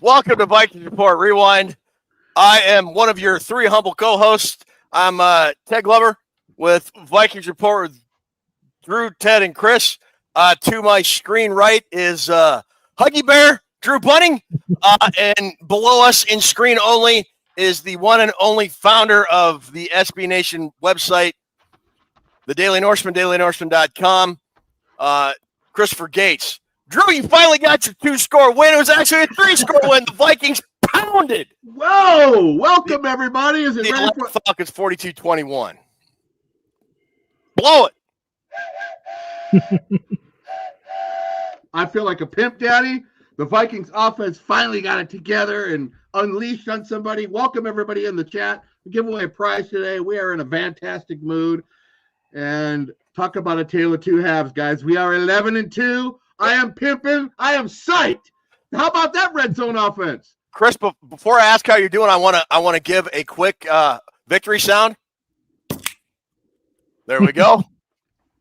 Welcome to Vikings Report Rewind. I am one of your three humble co-hosts. I'm Ted Glover with Vikings Report with Drew, Ted, and Chris. To my screen right is Huggy Bear, Drew Bunning. And below us in screen only is the one and only founder of the SB Nation website, the Daily Norseman, dailynorseman.com, Christopher Gates. Drew, you finally got your 2-score win. It was actually a 3-score win. The Vikings pounded. Whoa! Welcome, everybody. Is it The ready for Falcons 42-21. Blow it. I feel like a pimp daddy. The Vikings offense finally got it together and unleashed on somebody. Welcome, everybody in the chat. We give away a prize today. We are in a fantastic mood. And talk about a tale of two halves, guys. We are 11-2. I am pimping. I am psyched. How about that red zone offense? Chris, before I ask how you're doing, I want to give a quick victory sound. There we go.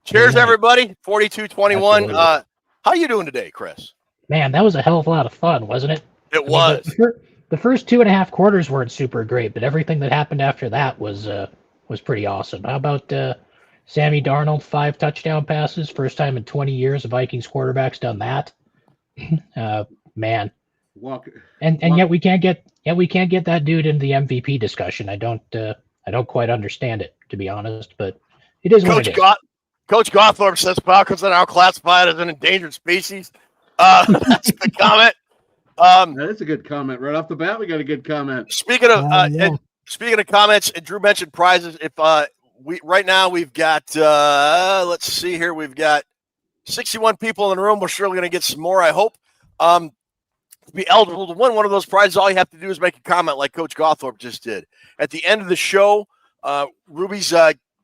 Cheers, everybody. 42-21. How you doing today, Chris? Man, that was a hell of a lot of fun, wasn't it? It was. The first 2.5 quarters weren't super great, but everything that happened after that was pretty awesome. How about Sammy Darnold, 5 touchdown passes, first time in 20 years a Vikings quarterback's done that. Man. Yet we can't get that dude in the MVP discussion. I don't quite understand it, to be honest, but it is what it is. Coach Gothorpe says Falcons are now classified as an endangered species. That's a good comment. That is a good comment. Right off the bat, we got a good comment. Speaking of comments, and Drew mentioned prizes. If right now we've got let's see here, we've got 61 people in the room. We're surely going to get some more, I hope. To be eligible to win one of those prizes, all you have to do is make a comment like Coach Gothorpe just did. At the end of the show, Ruby's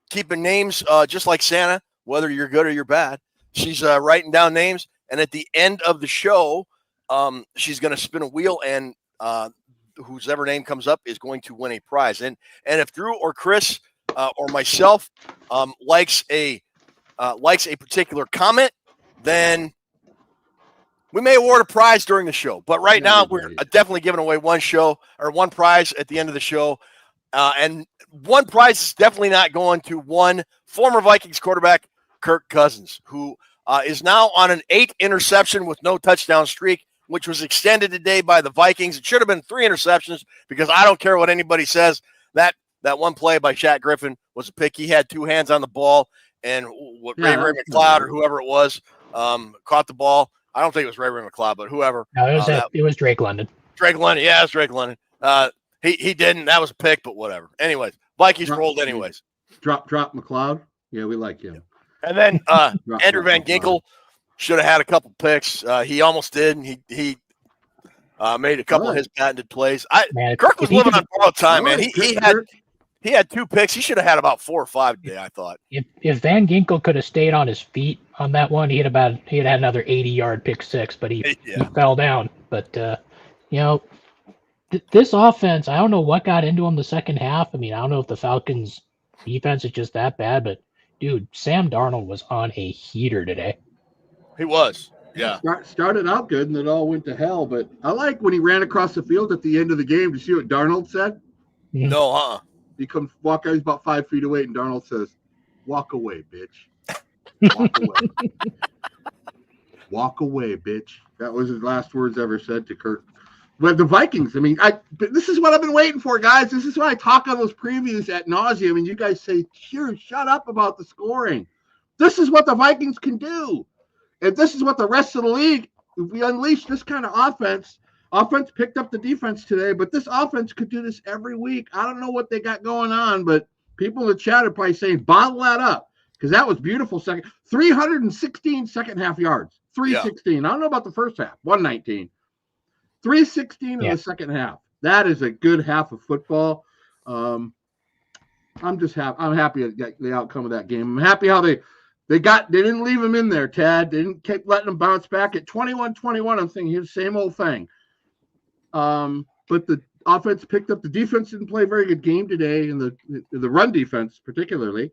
keeping names just like Santa, whether you're good or you're bad. She's writing down names, and at the end of the show, she's going to spin a wheel, and whoever name comes up is going to win a prize. And if Drew or Chris or myself likes a particular comment, then we may award a prize during the show. But right now, we're definitely giving away one prize at the end of the show. And one prize is definitely not going to one former Vikings quarterback, Kirk Cousins, who is now on an 8 interception with no touchdown streak, which was extended today by the Vikings. It should have been 3 interceptions because I don't care what anybody says. That one play by Shaq Griffin was a pick. He had 2 hands on the ball, and Ray McLeod or whoever it was caught the ball. I don't think it was Ray McLeod, but whoever. No, it was Drake London. Drake London, yeah, it's Drake London. He didn't. That was a pick, but whatever. Anyways, Vikings rolled anyways. Drop McLeod. Yeah, we like him. And then Andrew Van Ginkel should have had a couple picks. He almost did, and he made a couple of his patented plays. Kirk was living on borrowed time, man. He had 2 picks. He should have had about 4 or 5 today, I thought. If Van Ginkel could have stayed on his feet on that one, he had another 80-yard pick 6, but he fell down. But this offense, I don't know what got into him the second half. I mean, I don't know if the Falcons' defense is just that bad, but dude, Sam Darnold was on a heater today. He was. Yeah. Started out good, and it all went to hell. But I like when he ran across the field at the end of the game. Did you see what Darnold said? No, He comes walk out. He's about 5 feet away, and Darnold says, "Walk away, bitch. Walk away. Walk away, bitch." That was his last words ever said to Kirk. But the Vikings, I mean, this is what I've been waiting for, guys. This is why I talk on those previews at nauseum, and you guys say, "Sure, shut up about the scoring." This is what the Vikings can do. If this is what the rest of the league, if we unleash this kind of offense picked up the defense today, but this offense could do this every week. I don't know what they got going on, but people in the chat are probably saying, bottle that up, because that was beautiful. 316 second half yards, 316. Yeah. I don't know about the first half, 119. 316 in the second half. That is a good half of football. I'm happy at the outcome of that game. I'm happy how they didn't leave him in there, Tad. They didn't keep letting him bounce back at 21-21. I'm thinking here's the same old thing. But the offense picked up. The defense didn't play a very good game today, in the run defense particularly.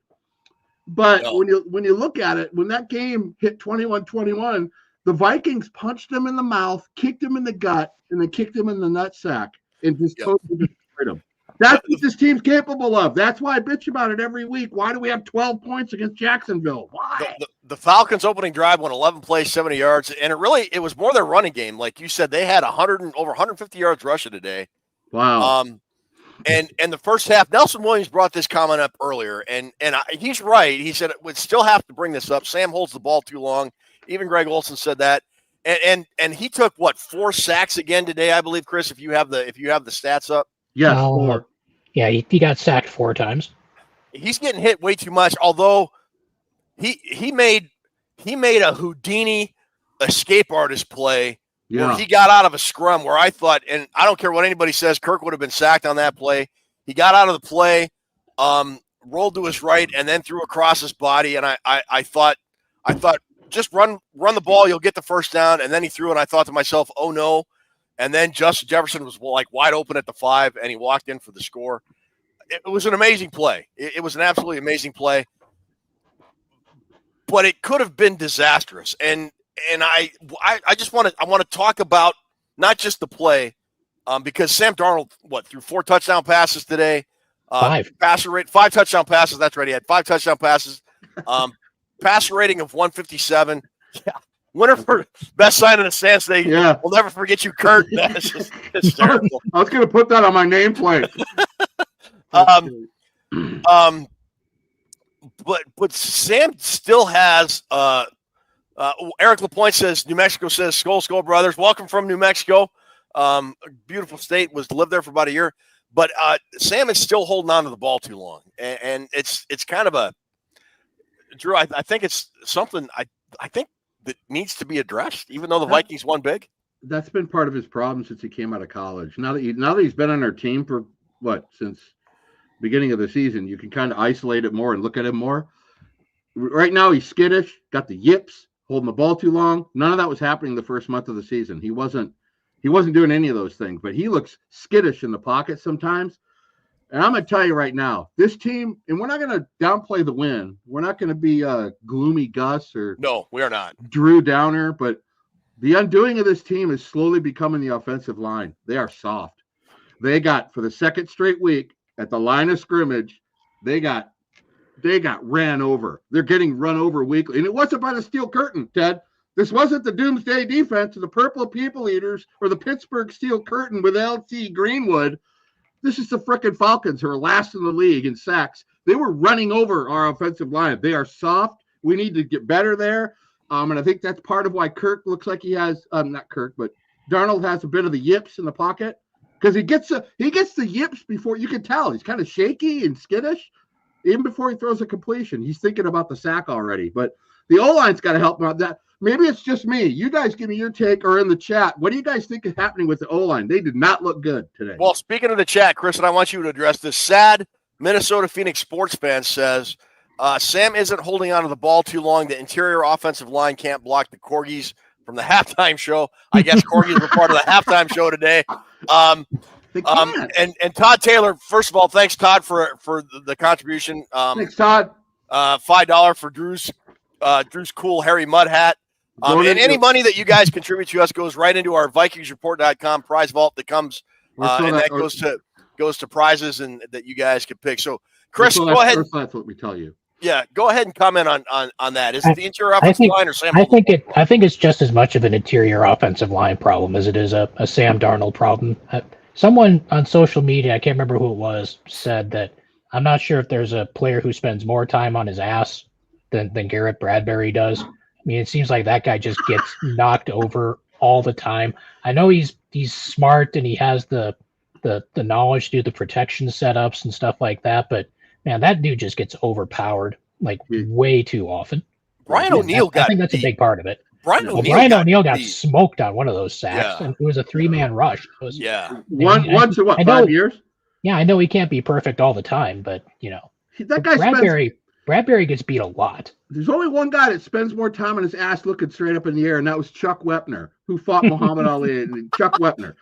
But when you look at it, when that game hit 21-21, The Vikings punched him in the mouth, kicked him in the gut, and then kicked him in the nutsack and just totally destroyed him. That's what this team's capable of. That's why I bitch about it every week. Why do we have 12 points against Jacksonville? Why? The Falcons' opening drive went 11 plays, 70 yards, and it was more their running game. Like you said, they had over 150 yards rushing today. Wow. And the first half, Nelson Williams brought this comment up earlier, and he's right. He said we'd still have to bring this up. Sam holds the ball too long. Even Greg Olsen said that. And he took 4 sacks again today, I believe, Chris, if you have the stats up. Yes, 4. Yeah, he got sacked 4 times. He's getting hit way too much, although he made a Houdini escape artist play where he got out of a scrum where I thought, and I don't care what anybody says, Kirk would have been sacked on that play. He got out of the play, rolled to his right, and then threw across his body. And I thought just run the ball, you'll get the first down. And then he threw, and I thought to myself, oh no. And then Justin Jefferson was like wide open at the 5, and he walked in for the score. It was an amazing play. It was an absolutely amazing play. But it could have been disastrous. And I just want to talk about not just the play, because Sam Darnold threw 4 touchdown passes today. 5 passer rate, 5 touchdown passes. That's right. He had 5 touchdown passes. Passer rating of 157. Yeah. Winner for best sign in the stands today. Yeah. We'll never forget you, Kurt. That's just hysterical. I was going to put that on my nameplate. But Sam still has Eric LaPointe says New Mexico says Skull brothers, welcome from New Mexico. Beautiful state, was to live there for about a year. But Sam is still holding on to the ball too long, and it's kind of a Drew. I think it's something I think that needs to be addressed, even though the Vikings won big. That's been part of his problem since he came out of college. Now that he's been on our team for since beginning of the season, you can kind of isolate it more and look at him more. Right now, he's skittish, got the yips, holding the ball too long. None of that was happening the first month of the season. He wasn't doing any of those things, but he looks skittish in the pocket sometimes. And I'm going to tell you right now, this team, and we're not going to downplay the win. We're not going to be gloomy Gus or no, we are not Drew Downer, but the undoing of this team is slowly becoming the offensive line. They are soft. They got, for the second straight week at the line of scrimmage, they got ran over. They're getting run over weekly. And it wasn't by the steel curtain, Ted. This wasn't the doomsday defense of the Purple People Eaters or the Pittsburgh Steel Curtain with LT Greenwood. This is the frickin' Falcons, who are last in the league in sacks. They were running over our offensive line. They are soft. We need to get better there. And I think that's part of why Kirk looks like he has not Kirk, but Darnold has a bit of the yips in the pocket, because he gets the yips before you can tell. He's kind of shaky and skittish. Even before he throws a completion, he's thinking about the sack already. But the O-line's got to help him out. That maybe it's just me. You guys give me your take, or in the chat. What do you guys think is happening with the O-line? They did not look good today. Well, speaking of the chat, Chris, and I want you to address this. Sad Minnesota Phoenix sports fan says Sam isn't holding on to the ball too long. The interior offensive line can't block the Corgis from the halftime show. I guess Corgis were part of the halftime show today. And Todd Taylor, first of all, thanks, Todd, for the contribution. Thanks, Todd. $5 for Drew's cool hairy mud hat. And any money that you guys contribute to us goes right into our VikingsReport.com prize vault that comes, and that goes to prizes and that you guys can pick. So, Chris, go ahead. That's what we tell you. Yeah, go ahead and comment on that. Is it the interior offensive line or Sam? I think it's just as much of an interior offensive line problem as it is a Sam Darnold problem. Someone on social media, I can't remember who it was, said that I'm not sure if there's a player who spends more time on his ass than Garrett Bradbury does. I mean, it seems like that guy just gets knocked over all the time. I know he's smart and he has the knowledge to do the protection setups and stuff like that, but man, that dude just gets overpowered like way too often. Brian O'Neill I think that's a big part of it. Brian O'Neill got smoked on one of those sacks, and it was a 3-man rush. One to what, 5 years? Yeah, I know he can't be perfect all the time, but that guy Bradbury gets beat a lot. There's only one guy that spends more time on his ass looking straight up in the air, and that was Chuck Wepner, who fought Muhammad Ali. Chuck Wepner.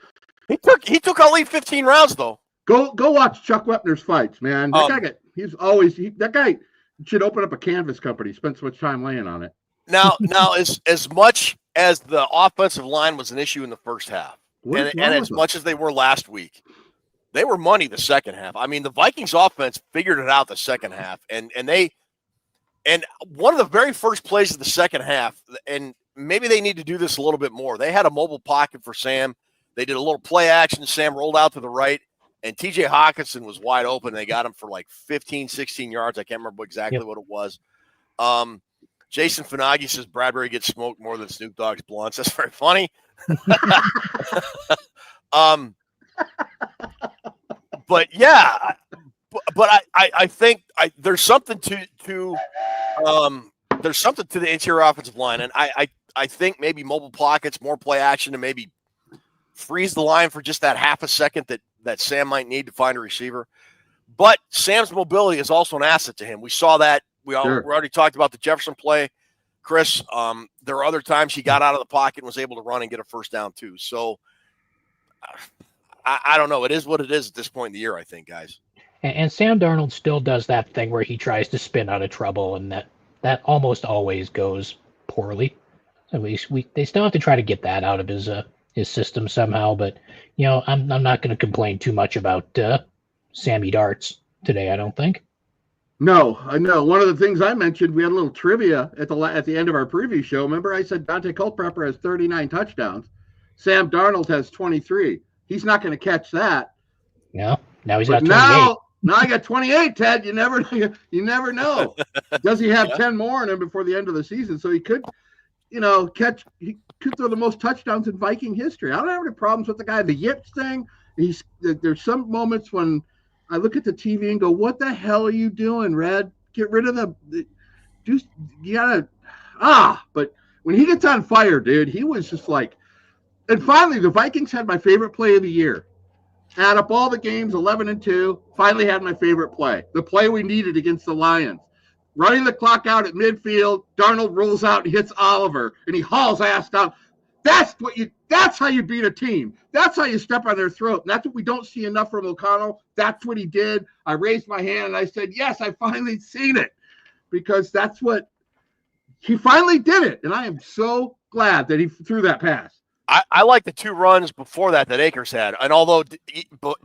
He took Ali 15 rounds though. Go watch Chuck Wepner's fights, man. That guy should open up a canvas company. Spend so much time laying on it. Now as much as the offensive line was an issue in the first half, and as much as they were last week, they were money the second half. I mean, the Vikings offense figured it out the second half, and one of the very first plays of the second half, and maybe they need to do this a little bit more. They had a mobile pocket for Sam. They did a little play action. Sam rolled out to the right, and TJ Hawkinson was wide open. They got him for like 15, 16 yards. I can't remember exactly what it was. Jason Finagi says Bradbury gets smoked more than Snoop Dogg's blunts. That's very funny. But yeah, but I think there's something to the interior offensive line, and I think maybe mobile pockets, more play action, and maybe freeze the line for just that half a second that Sam might need to find a receiver. But Sam's mobility is also an asset to him. We saw that. We already talked about the Jefferson play, Chris. There are other times he got out of the pocket and was able to run and get a first down too. So I don't know. It is what it is at this point in the year, I think, guys. And Sam Darnold still does that thing where he tries to spin out of trouble, and that almost always goes poorly. At least they still have to try to get that out of his system somehow. But I'm not going to complain too much about Sammy Darts today, I don't think. No, I know. One of the things I mentioned, we had a little trivia at the end of our preview show. Remember, I said Dante Culpepper has 39 touchdowns. Sam Darnold has 23. He's not going to catch that. No, now he's got 28. Now I got 28, Ted. You never know. Does he have 10 more in him before the end of the season? So he could, he could throw the most touchdowns in Viking history. I don't have any problems with the guy. The yips thing, there's some moments when I look at the TV and go, what the hell are you doing, Red? Get rid of but when he gets on fire, dude, he was just like, and finally the Vikings had my favorite play of the year. Add up all the games, 11-2, finally had my favorite play. The play we needed against the Lions. Running the clock out at midfield, Darnold rolls out and hits Oliver, and he hauls ass down. That's how you beat a team. That's how you step on their throat. And that's what we don't see enough from O'Connell. That's what he did. I raised my hand and I said, yes, I finally seen it. Because that's what he finally did it. And I am so glad that he threw that pass. I like the two runs before that Akers had. And although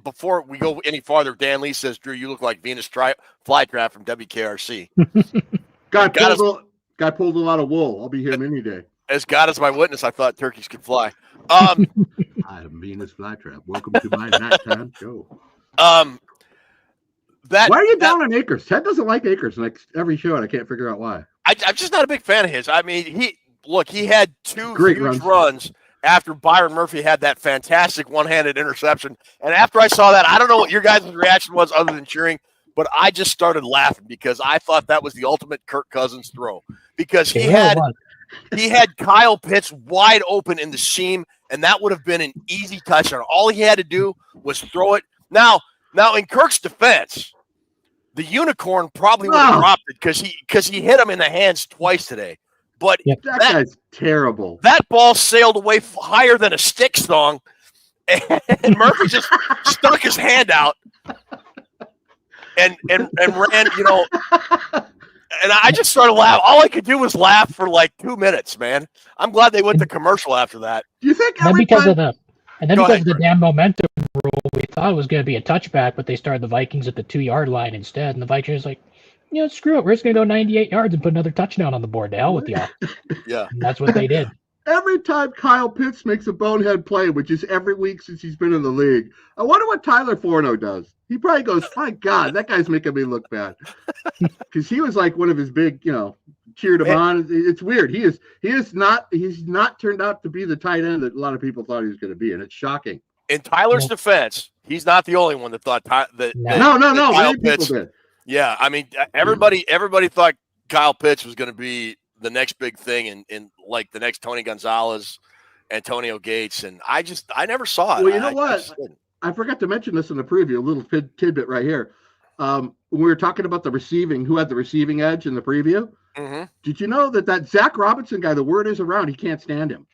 before we go any farther, Dan Lee says, Drew, you look like Venus Flytrap from WKRC. Guy pulled a lot of wool. I'll be him any day. As God is my witness, I thought turkeys could fly. I'm Venus Flytrap. Welcome to my nighttime show. Why are you down on Akers? Ted doesn't like Akers like every show, and I can't figure out why. I'm just not a big fan of his. I mean, he had two great huge runs after Byron Murphy had that fantastic one-handed interception. And after I saw that, I don't know what your guys' reaction was other than cheering, but I just started laughing because I thought that was the ultimate Kirk Cousins throw. Because he had Kyle Pitts wide open in the seam, and that would have been an easy touchdown. All he had to do was throw it. Now in Kirk's defense, the unicorn probably would have dropped it because he hit him in the hands twice today. But that guy's terrible. That ball sailed away higher than a stick thong, and Murphy just stuck his hand out and ran, And I just started laughing. All I could do was laugh for like 2 minutes, man. I'm glad they went to commercial after that. Do you think because of the damn momentum rule, we thought it was going to be a touchback, but they started the Vikings at the 2-yard line instead, and the Vikings like, screw it. We're just going to go 98 yards and put another touchdown on the board. To hell with y'all. Yeah. And that's what they did. Every time Kyle Pitts makes a bonehead play, which is every week since he's been in the league, I wonder what Tyler Forno does. He probably goes, my God, that guy's making me look bad. Because he was like one of his big, cheered him on. It's weird. He's not turned out to be the tight end that a lot of people thought he was going to be, and it's shocking. In Tyler's defense, he's not the only one that thought that. No. Kyle Pitts, people did. Yeah, I mean, everybody thought Kyle Pitts was going to be the next big thing in like the next Tony Gonzalez, Antonio Gates, and I never saw it. Well, you know what? I forgot to mention this in the preview, a little tidbit right here. When we were talking about the receiving, who had the receiving edge in the preview, Did you know that Zach Robinson guy, the word is around, he can't stand him.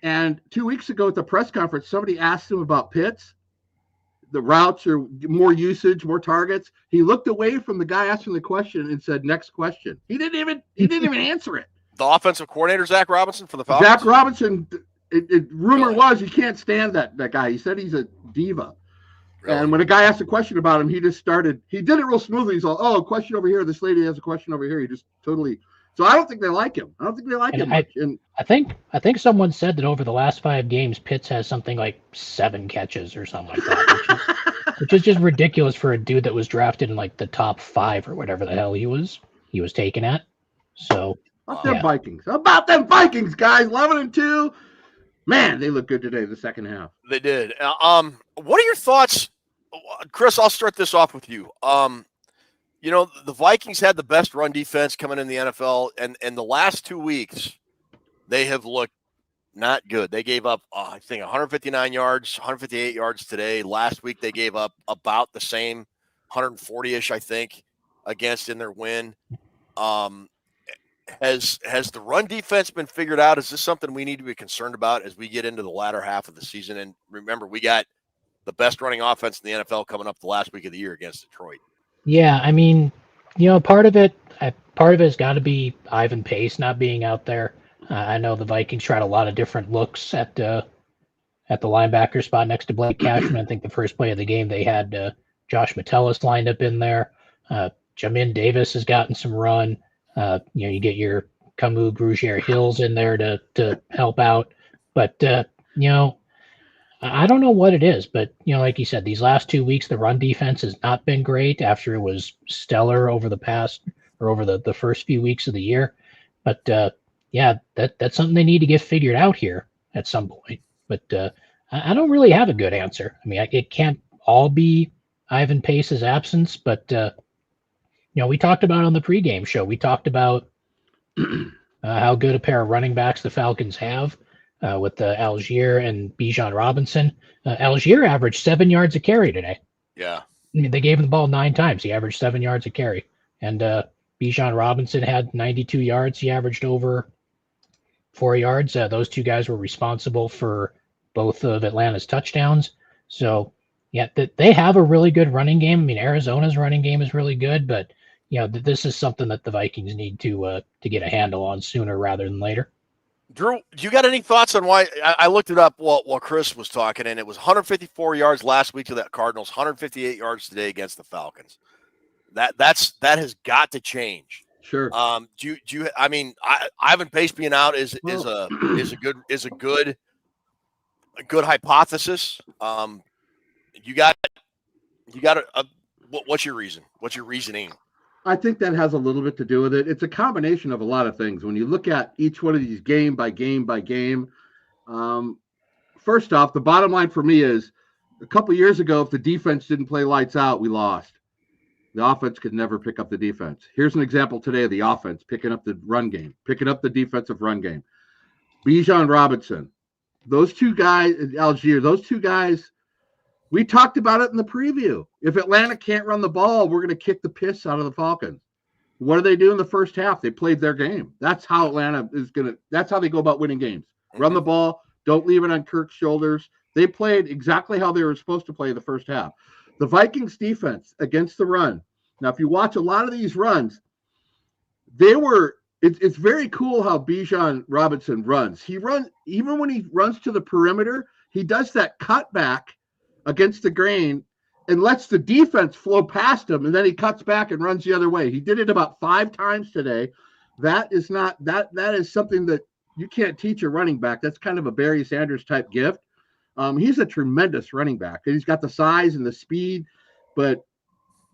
And 2 weeks ago at the press conference, somebody asked him about Pitts. The routes or more usage, more targets. He looked away from the guy asking the question and said, "Next question." He didn't even answer it. The offensive coordinator, Zach Robinson, for the Falcons? Zach Robinson, rumor was he can't stand that guy. He said he's a diva. Really? And when a guy asked a question about him, he did it real smoothly. He's all, a question over here. This lady has a question over here. He just totally. So I don't think they like him. I don't think they like him much. And I think someone said that over the last 5 games, Pitts has something like 7 catches or something like that, which is just ridiculous for a dude that was drafted in like the top 5 or whatever the hell he was taken at. So. About them Vikings. About them Vikings, guys. 11-2. Man, they look good today in the second half. They did. What are your thoughts, Chris? I'll start this off with you. The Vikings had the best run defense coming in the NFL, and the last 2 weeks, they have looked not good. They gave up, I think, 159 yards, 158 yards today. Last week, they gave up about the same, 140-ish, I think, against in their win. Has the run defense been figured out? Is this something we need to be concerned about as we get into the latter half of the season? And remember, we got the best running offense in the NFL coming up the last week of the year against Detroit. Yeah, I mean, part of it has got to be Ivan Pace not being out there. I know the Vikings tried a lot of different looks at the linebacker spot next to Blake Cashman. I think the first play of the game they had Josh Metellus lined up in there. Jamin Davis has gotten some run. You get your Camus Grugier Hills in there to help out. But, I don't know what it is. But, like you said, these last 2 weeks, the run defense has not been great after it was stellar over the first few weeks of the year. But, that's something they need to get figured out here at some point. But I don't really have a good answer. I mean, it can't all be Ivan Pace's absence, but we talked about on the pregame show, we talked about how good a pair of running backs the Falcons have with Algier and Bijan Robinson. Algier averaged 7 yards a carry today. Yeah. I mean, they gave him the ball 9 times. He averaged 7 yards a carry. And Bijan Robinson had 92 yards. He averaged over 4 yards. Those 2 guys were responsible for both of Atlanta's touchdowns. So, yeah, they have a really good running game. I mean, Arizona's running game is really good, but this is something that the Vikings need to get a handle on sooner rather than later. Drew, do you got any thoughts on why? I looked it up while Chris was talking, and it was 154 yards last week to the Cardinals, 158 yards today against the Falcons. That has got to change. Sure. Do you? I mean, Ivan Pace being out is a good hypothesis. You got what's your reason? What's your reasoning? I think that has a little bit to do with it. It's a combination of a lot of things. When you look at each one of these game by game by game, first off, the bottom line for me is a couple of years ago, if the defense didn't play lights out, we lost. The offense could never pick up the defense. Here's an example today of the offense picking up the run game, picking up the defensive run game. Bijan Robinson, those 2 guys, Algier, those 2 guys, we talked about it in the preview. If Atlanta can't run the ball, we're going to kick the piss out of the Falcons. What do they do in the first half? They played their game. That's how Atlanta that's how they go about winning games. Run the ball. Don't leave it on Kirk's shoulders. They played exactly how they were supposed to play the first half. The Vikings defense against the run. Now, if you watch a lot of these runs, it's very cool how Bijan Robinson runs. Even when he runs to the perimeter, he does that cutback against the grain and lets the defense flow past him, and then he cuts back and runs the other way. He did it about 5 times today. That is something that you can't teach a running back. That's kind of a Barry Sanders type gift. He's a tremendous running back. He's got the size and the speed, but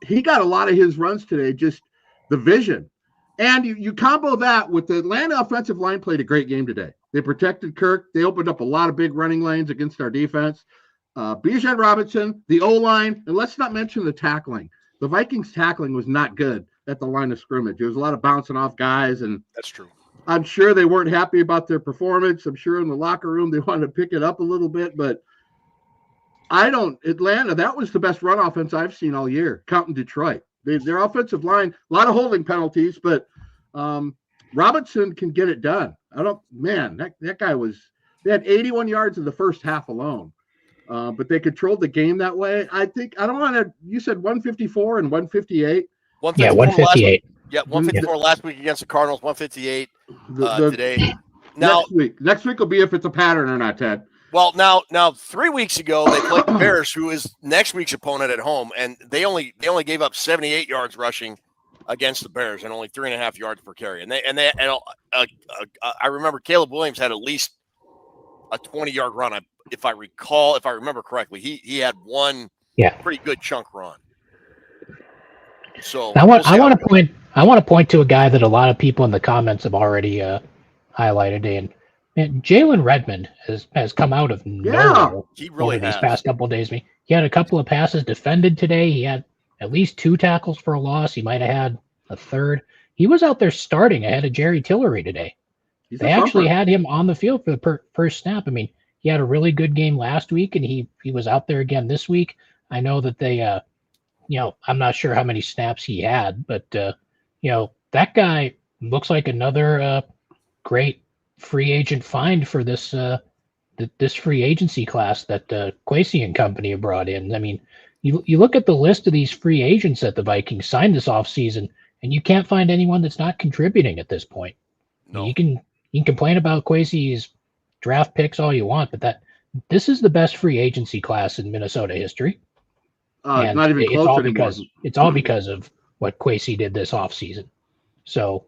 he got a lot of his runs today, just the vision. And you combo that with the Atlanta offensive line played a great game today. They protected Kirk. They opened up a lot of big running lanes against our defense. Bijan Robinson, the O-line, and let's not mention the tackling. The Vikings tackling was not good at the line of scrimmage. There was a lot of bouncing off guys, and that's true. I'm sure they weren't happy about their performance. I'm sure in the locker room they wanted to pick it up a little bit, but Atlanta, that was the best run offense I've seen all year, counting Detroit. Their offensive line, a lot of holding penalties, but Robinson can get it done. That guy they had 81 yards in the first half alone. But they controlled the game that way. You said 154 and 158. 158. Yeah, 154 last week against the Cardinals, 158 today. Now, next week will be if it's a pattern or not, Ted. Well, now 3 weeks ago they played the Bears, who is next week's opponent at home, and they only gave up 78 yards rushing against the Bears and only 3.5 yards per carry. I remember Caleb Williams had at least a 20-yard run, if I remember correctly. He had one pretty good chunk run. So I want to point to a guy that a lot of people in the comments have already highlighted, and Jalen Redmond has come out of nowhere over these past couple of days. He had a couple of passes defended today. He had at least 2 tackles for a loss. He might have had a third. He was out there starting ahead of Jerry Tillery today. They actually had him on the field for the first snap. He had a really good game last week, and he was out there again this week. I know that they, I'm not sure how many snaps he had, but that guy looks like another great free agent find for this this free agency class that Kwesi and company have brought in. You look at the list of these free agents that the Vikings signed this offseason, and you can't find anyone that's not contributing at this point. No. You can complain about Kwesi's draft picks all you want, but this is the best free agency class in Minnesota history. It's not even close anymore. It's all because of what Kwesi did this offseason. So,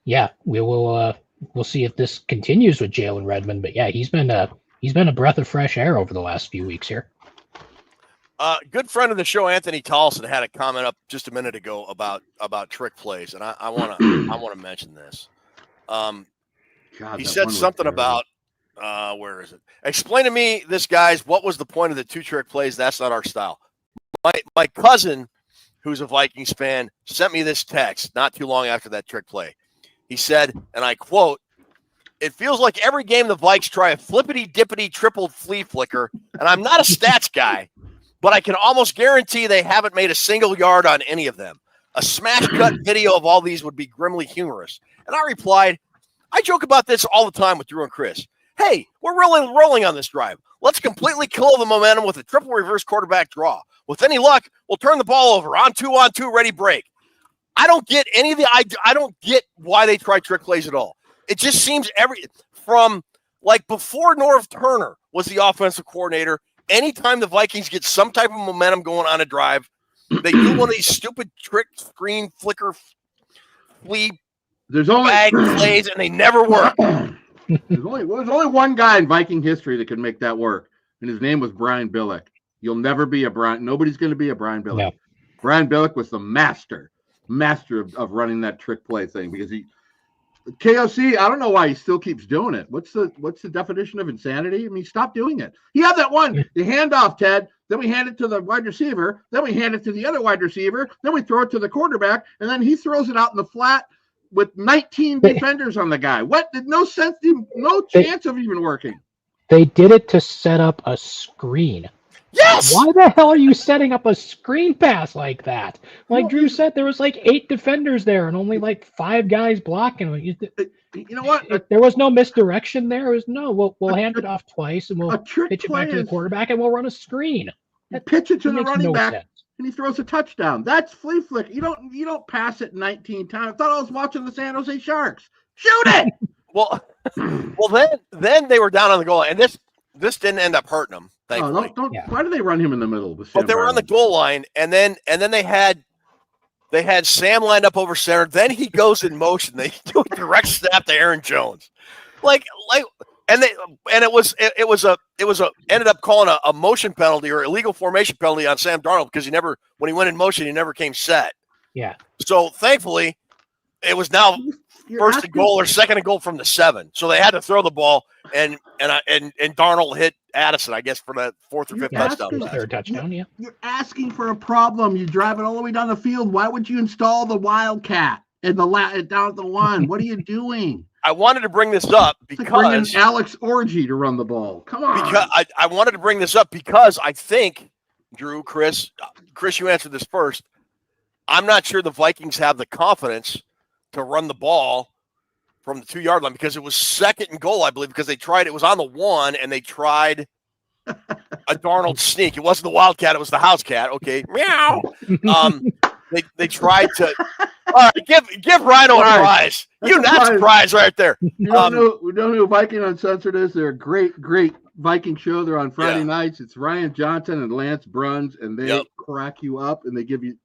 we'll see if this continues with Jalen Redmond. But he's been a breath of fresh air over the last few weeks here. Good friend of the show, Anthony Tolson, had a comment up just a minute ago about trick plays, and I want to mention this. He said something about where is it? Explain to me this, guys. What was the point of the 2 trick plays? That's not our style. My cousin, who's a Vikings fan, sent me this text not too long after that trick play. He said, and I quote, "It feels like every game the Vikes try a flippity-dippity triple flea flicker, and I'm not a stats guy, but I can almost guarantee they haven't made a single yard on any of them. A smash cut video of all these would be grimly humorous." And I replied, "I joke about this all the time with Drew and Chris. Hey, we're really rolling on this drive. Let's completely kill the momentum with a triple reverse quarterback draw. With any luck, we'll turn the ball over. On two, ready, break." I don't get any of I don't get why they try trick plays at all. It just seems from before Norv Turner was the offensive coordinator, anytime the Vikings get some type of momentum going on a drive, they do one of these stupid trick screen flicker flea bag plays, and they never work. There's only one guy in Viking history that could make that work, and his name was Brian Billick. You'll never be a Brian. Nobody's going to be a Brian Billick. No. Brian Billick was the master of running that trick play thing, because KOC, I don't know why he still keeps doing it. What's the definition of insanity? Stop doing it. He had that one, the handoff, Ted. Then we hand it to the wide receiver. Then we hand it to the other wide receiver. Then we throw it to the quarterback, and then he throws it out in the flat with 19 defenders on the guy. What? No sense, no chance of even working. They did it to set up a screen. Yes! Why the hell are you setting up a screen pass like that? Drew said, there was 8 defenders there and only 5 guys blocking. You know what? There was no misdirection there. It was we'll hand it off twice and we'll pitch it back to the quarterback and we'll run a screen. Pitch it to the running back and he throws a touchdown. That's flea flick. You don't pass it 19 times. I thought I was watching the San Jose Sharks. Shoot it! well, then they were down on the goal line, and this didn't end up hurting them. Why do they run him in the middle? But they were on the goal line, and then they had Sam lined up over center. Then he goes in motion. They do a direct snap to Aaron Jones, and it was ended up calling a motion penalty or illegal formation penalty on Sam Darnold, because when he went in motion, he never came set. Yeah. So thankfully, it was now first and goal or second and goal from the 7. So they had to throw the ball, and Darnold hit Addison, I guess, for that 4th or 5th touchdown. Third touchdown, yeah. You're asking for a problem. You drive it all the way down the field. Why would you install the Wildcat down at the line? What are you doing? I wanted to bring this up because bringing Alex Orgy to run the ball. Come on. Because I wanted to bring this up because I think, Drew, Chris, you answered this first. I'm not sure the Vikings have the confidence to run the ball from the 2-yard line, because it was second and goal, I believe, because it was on the 1 and they tried a Darnold sneak. It wasn't the Wildcat, it was the house cat. Okay. Meow. They tried to All right, give Rhino a Prize. prize. That's a That's a prize. prize right there. We don't know who Viking Uncensored is. They're a great Viking show. They're on Friday nights. It's Ryan Johnson and Lance Bruns, and they crack you up, and they give you.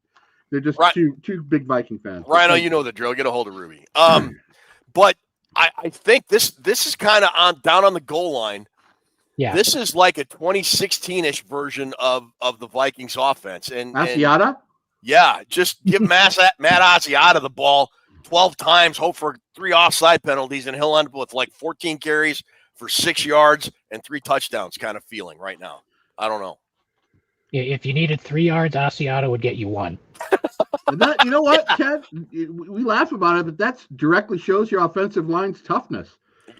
They're just two big Viking fans. Rhino, you know the drill. Get a hold of Ruby. But I think this is kind of down on the goal line. Yeah, this is like a 2016-ish version of the Vikings offense. And Asiata? Yeah, just give Matt Asiata the ball 12 times, hope for 3 offside penalties, and he'll end up with like 14 carries for 6 yards and 3 touchdowns kind of feeling right now. I don't know. If you needed 3 yards, Asiata would get you 1. And that, you know what, Ted? We laugh about it, but that directly shows your offensive line's toughness.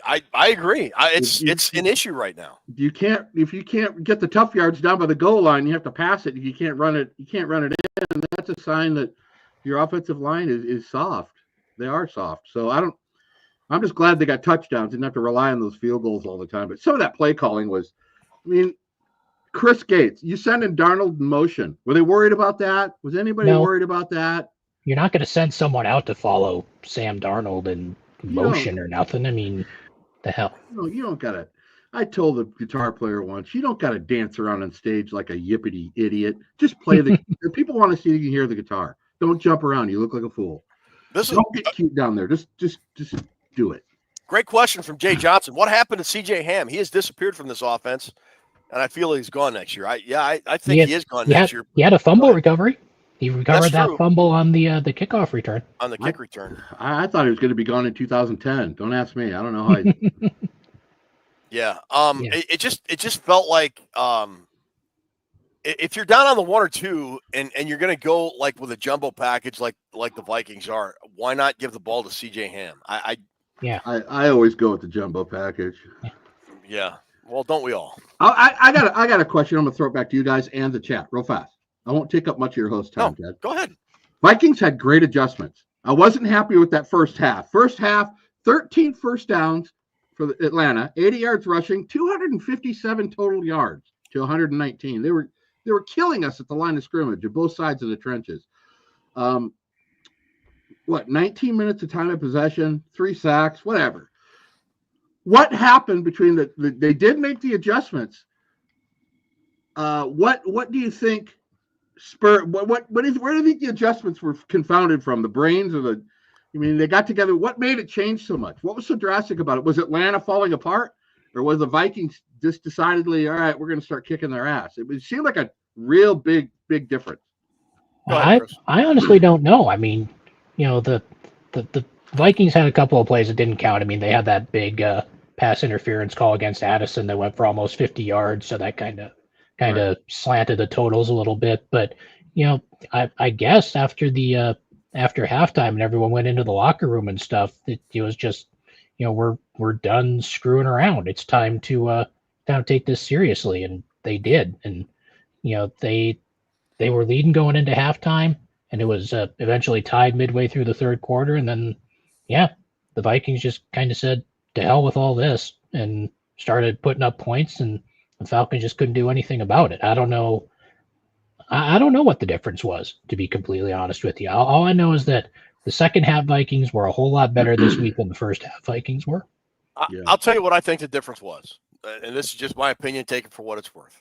I agree. It's an issue right now. If you can't get the tough yards down by the goal line, you have to pass it. You can't run it. You can't run it in. And that's a sign that your offensive line is soft. They are soft. So I'm just glad they got touchdowns and not have to rely on those field goals all the time. But some of that play calling was, Chris Gates, you send in Darnold in motion. Were they worried about that? Was anybody worried about that? You're not going to send someone out to follow Sam Darnold in motion or nothing. The hell? No, you don't got to. I told the guitar player once, you don't got to dance around on stage like a yippity idiot. Just play the. If people want to see you can hear the guitar. Don't jump around. You look like a fool. Don't get cute down there. Just do it. Great question from Jay Johnson. What happened to C.J. Ham? He has disappeared from this offense, and I feel he's gone next year. I think he is gone next year. He had a fumble recovery. He recovered that fumble on the kickoff return. On the kick return. I thought he was going to be gone in 2010. Don't ask me. I don't know how. Yeah. It just felt like if you're down on the 1 or 2 and you're going to go like with a jumbo package like the Vikings are, why not give the ball to C.J. Ham? I always go with the jumbo package. Yeah. Well, don't we all? I got a question. I'm going to throw it back to you guys and the chat real fast. I won't take up much of your host time, Ted. Go ahead. Vikings had great adjustments. I wasn't happy with that first half. First half, 13 first downs for Atlanta, 80 yards rushing, 257 total yards to 119. They were killing us at the line of scrimmage at both sides of the trenches. 19 minutes of time of possession, 3 sacks, whatever. What happened between they did make the adjustments. What do you think where do you think the adjustments were confounded from? The brains or they got together. What made it change so much? What was so drastic about it? Was Atlanta falling apart, or was the Vikings just decidedly, all right, we're going to start kicking their ass? It seemed like a real big difference. I honestly don't know. The Vikings had a couple of plays that didn't count. They had that big pass interference call against Addison that went for almost 50 yards, so that kind of slanted the totals a little bit. But I guess after halftime and everyone went into the locker room and stuff, it was just we're done screwing around. It's time to take this seriously, and they did. And they were leading going into halftime, and it was eventually tied midway through the third quarter, and then the Vikings just kind of said to hell with all this and started putting up points, and the Falcons just couldn't do anything about it. I don't know what the difference was, to be completely honest with you. All I know is that the second half Vikings were a whole lot better this week than the first half Vikings were. I'll tell you what I think the difference was, and this is just my opinion, take it for what it's worth.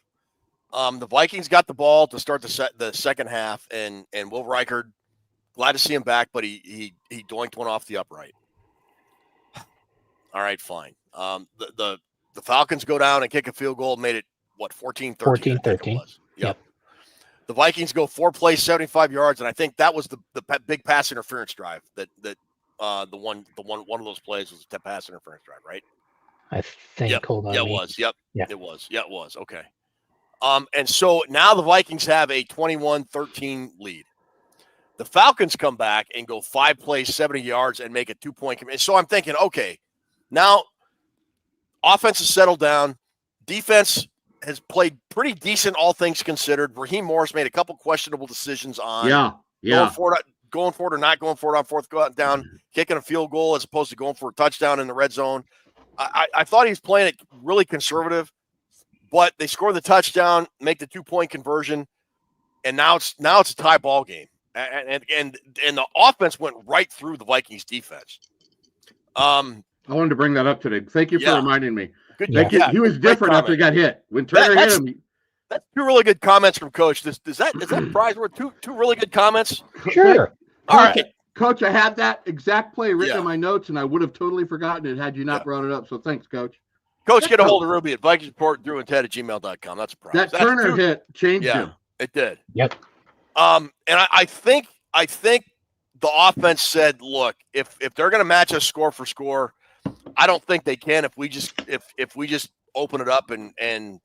The Vikings got the ball to start the second half, and Will Reichard, glad to see him back, but he doinked one off the upright. All right, fine. The Falcons go down and kick a field goal, made it 14-13. 14-13. Yep. The Vikings go 4 plays, 75 yards, and I think that was the big pass interference drive that one of those plays was the pass interference drive, right? I think. Yep. Hold on. Yeah, it was. Yep. Yeah. It was. Yeah, it was. Okay. And so now the Vikings have a 21-13 lead. The Falcons come back and go 5 plays, 70 yards, and make a 2-point commit. So I'm thinking, okay, now offense has settled down. Defense has played pretty decent, all things considered. Raheem Morris made a couple questionable decisions on going for it or not going for it on fourth down, kicking a field goal as opposed to going for a touchdown in the red zone. I thought he was playing it really conservative, but they score the touchdown, make the 2-point conversion, and now it's a tie ball game. and the offense went right through the Vikings defense. I wanted to bring that up today. Thank you for reminding me. Good, he was different after he got hit. When Turner hit him. That's two really good comments from Coach. Is that prize worth two really good comments? Sure. All right. Coach, I had that exact play written in my notes, and I would have totally forgotten it had you not brought it up. So thanks, Coach. Coach, get a hold of Ruby at Vikings Report, Drew and Ted at gmail.com. That's a prize. That Turner hit changed him. It did. Yep. And I think the offense said, look, if they're going to match us score for score, I don't think they can if we just open it up and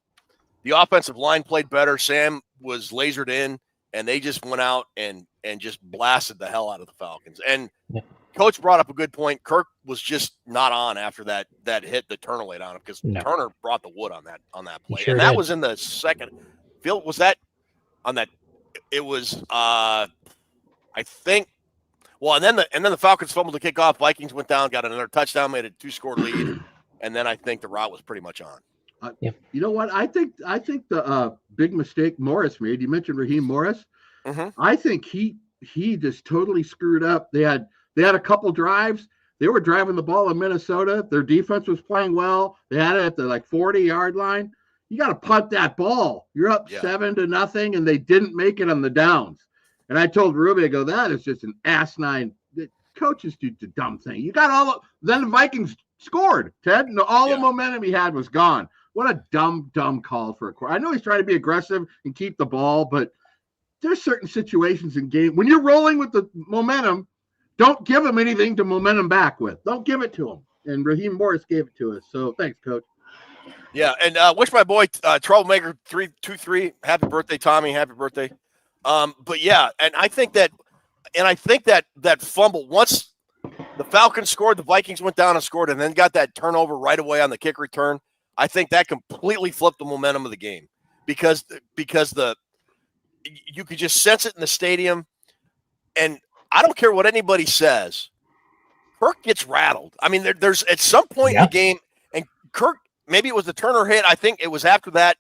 the offensive line played better. Sam was lasered in, and they just went out and just blasted the hell out of the Falcons. And Coach brought up a good point. Kirk was just not on after that hit that Turner laid on him because Turner brought the wood on that play. Sure and that did. was in the second. Phil, was that on that? It was I think. Well, and then the Falcons fumbled the kickoff. Vikings went down, got another touchdown, made a 2-score lead, and then I think the route was pretty much on. You know what? I think the big mistake Morris made. You mentioned Raheem Morris. Mm-hmm. I think he just totally screwed up. They had a couple drives. They were driving the ball in Minnesota. Their defense was playing well. They had it at the 40-yard line. You got to punt that ball. You're up 7-0, and they didn't make it on the downs. And I told Ruby, I go, that is just an asinine. The coaches do the dumb thing. You got then the Vikings scored, Ted. And all the momentum he had was gone. What a dumb call for a quarter. I know he's trying to be aggressive and keep the ball, but there's certain situations in game when you're rolling with the momentum, don't give him anything to momentum back with. Don't give it to him. And Raheem Morris gave it to us. So thanks, Coach. Yeah, and wish my boy Troublemaker 323 happy birthday, Tommy. Happy birthday. But yeah, and I think that fumble, once the Falcons scored, the Vikings went down and scored, and then got that turnover right away on the kick return. I think that completely flipped the momentum of the game because you could just sense it in the stadium. And I don't care what anybody says, Kirk gets rattled. I mean, there's at some point in the game, and Kirk, maybe it was the Turner hit. I think it was after that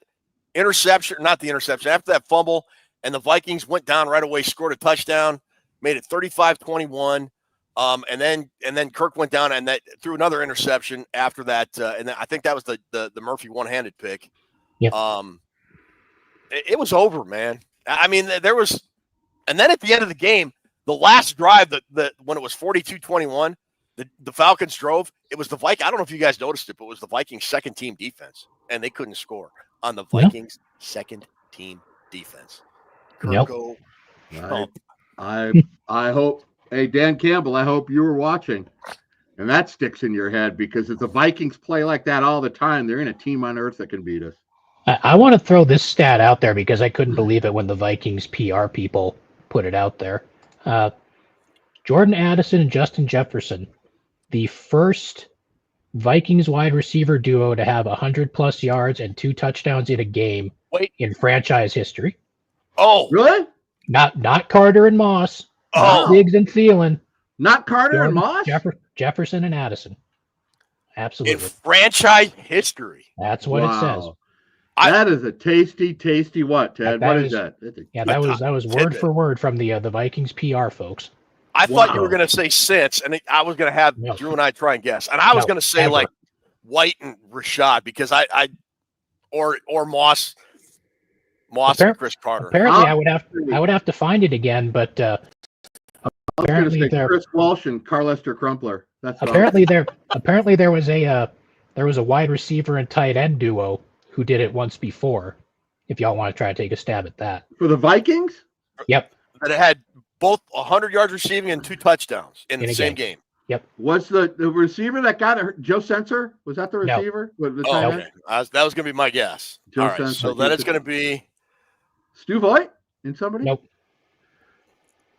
interception, not the interception, after that fumble, and the Vikings went down right away, scored a touchdown, made it 35-21. And then Kirk went down and that threw another interception after that. And then I think that was the Murphy one-handed pick. Yep. It was over, man. I mean, there was, and then at the end of the game, the last drive that when it was 42-21, the Falcons drove. It was the Vikings. I don't know if you guys noticed it, but it was the Vikings' second team defense, and they couldn't score on the Vikings' second team defense. Kirko, I hope. Hey, Dan Campbell, I hope you were watching. And that sticks in your head because if the Vikings play like that all the time, they're in a team on earth that can beat us. I want to throw this stat out there because I couldn't believe it when the Vikings PR people put it out there. Jordan Addison and Justin Jefferson, the first Vikings wide receiver duo to have 100-plus yards and 2 touchdowns in a game in franchise history. Oh, really? Not Carter and Moss. Oh, Diggs and Thielen. Not Carter Jordan, and Moss? Jefferson and Addison. Absolutely. in franchise history. That's what it says. That is a tasty what, Ted? What is that? Yeah, that was word for word from the Vikings PR folks. I thought you were going to say since, and I was going to have Drew and I try and guess, and I was going to say like White and Rashad because or Moss and Chris Carter. Apparently, I would have to find it again, but apparently Chris Walsh and Carlester Crumpler. That's apparently there was a wide receiver and tight end duo who did it once before. If y'all want to try to take a stab at that for the Vikings. Yep. That it had both 100 yards receiving and 2 touchdowns in the same game. Yep. Was the receiver that got it Joe Sensor? Was that the receiver? No. Okay. That was going to be my guess. All right. Sensor. So then it's going to be Stu Voigt and somebody. Nope.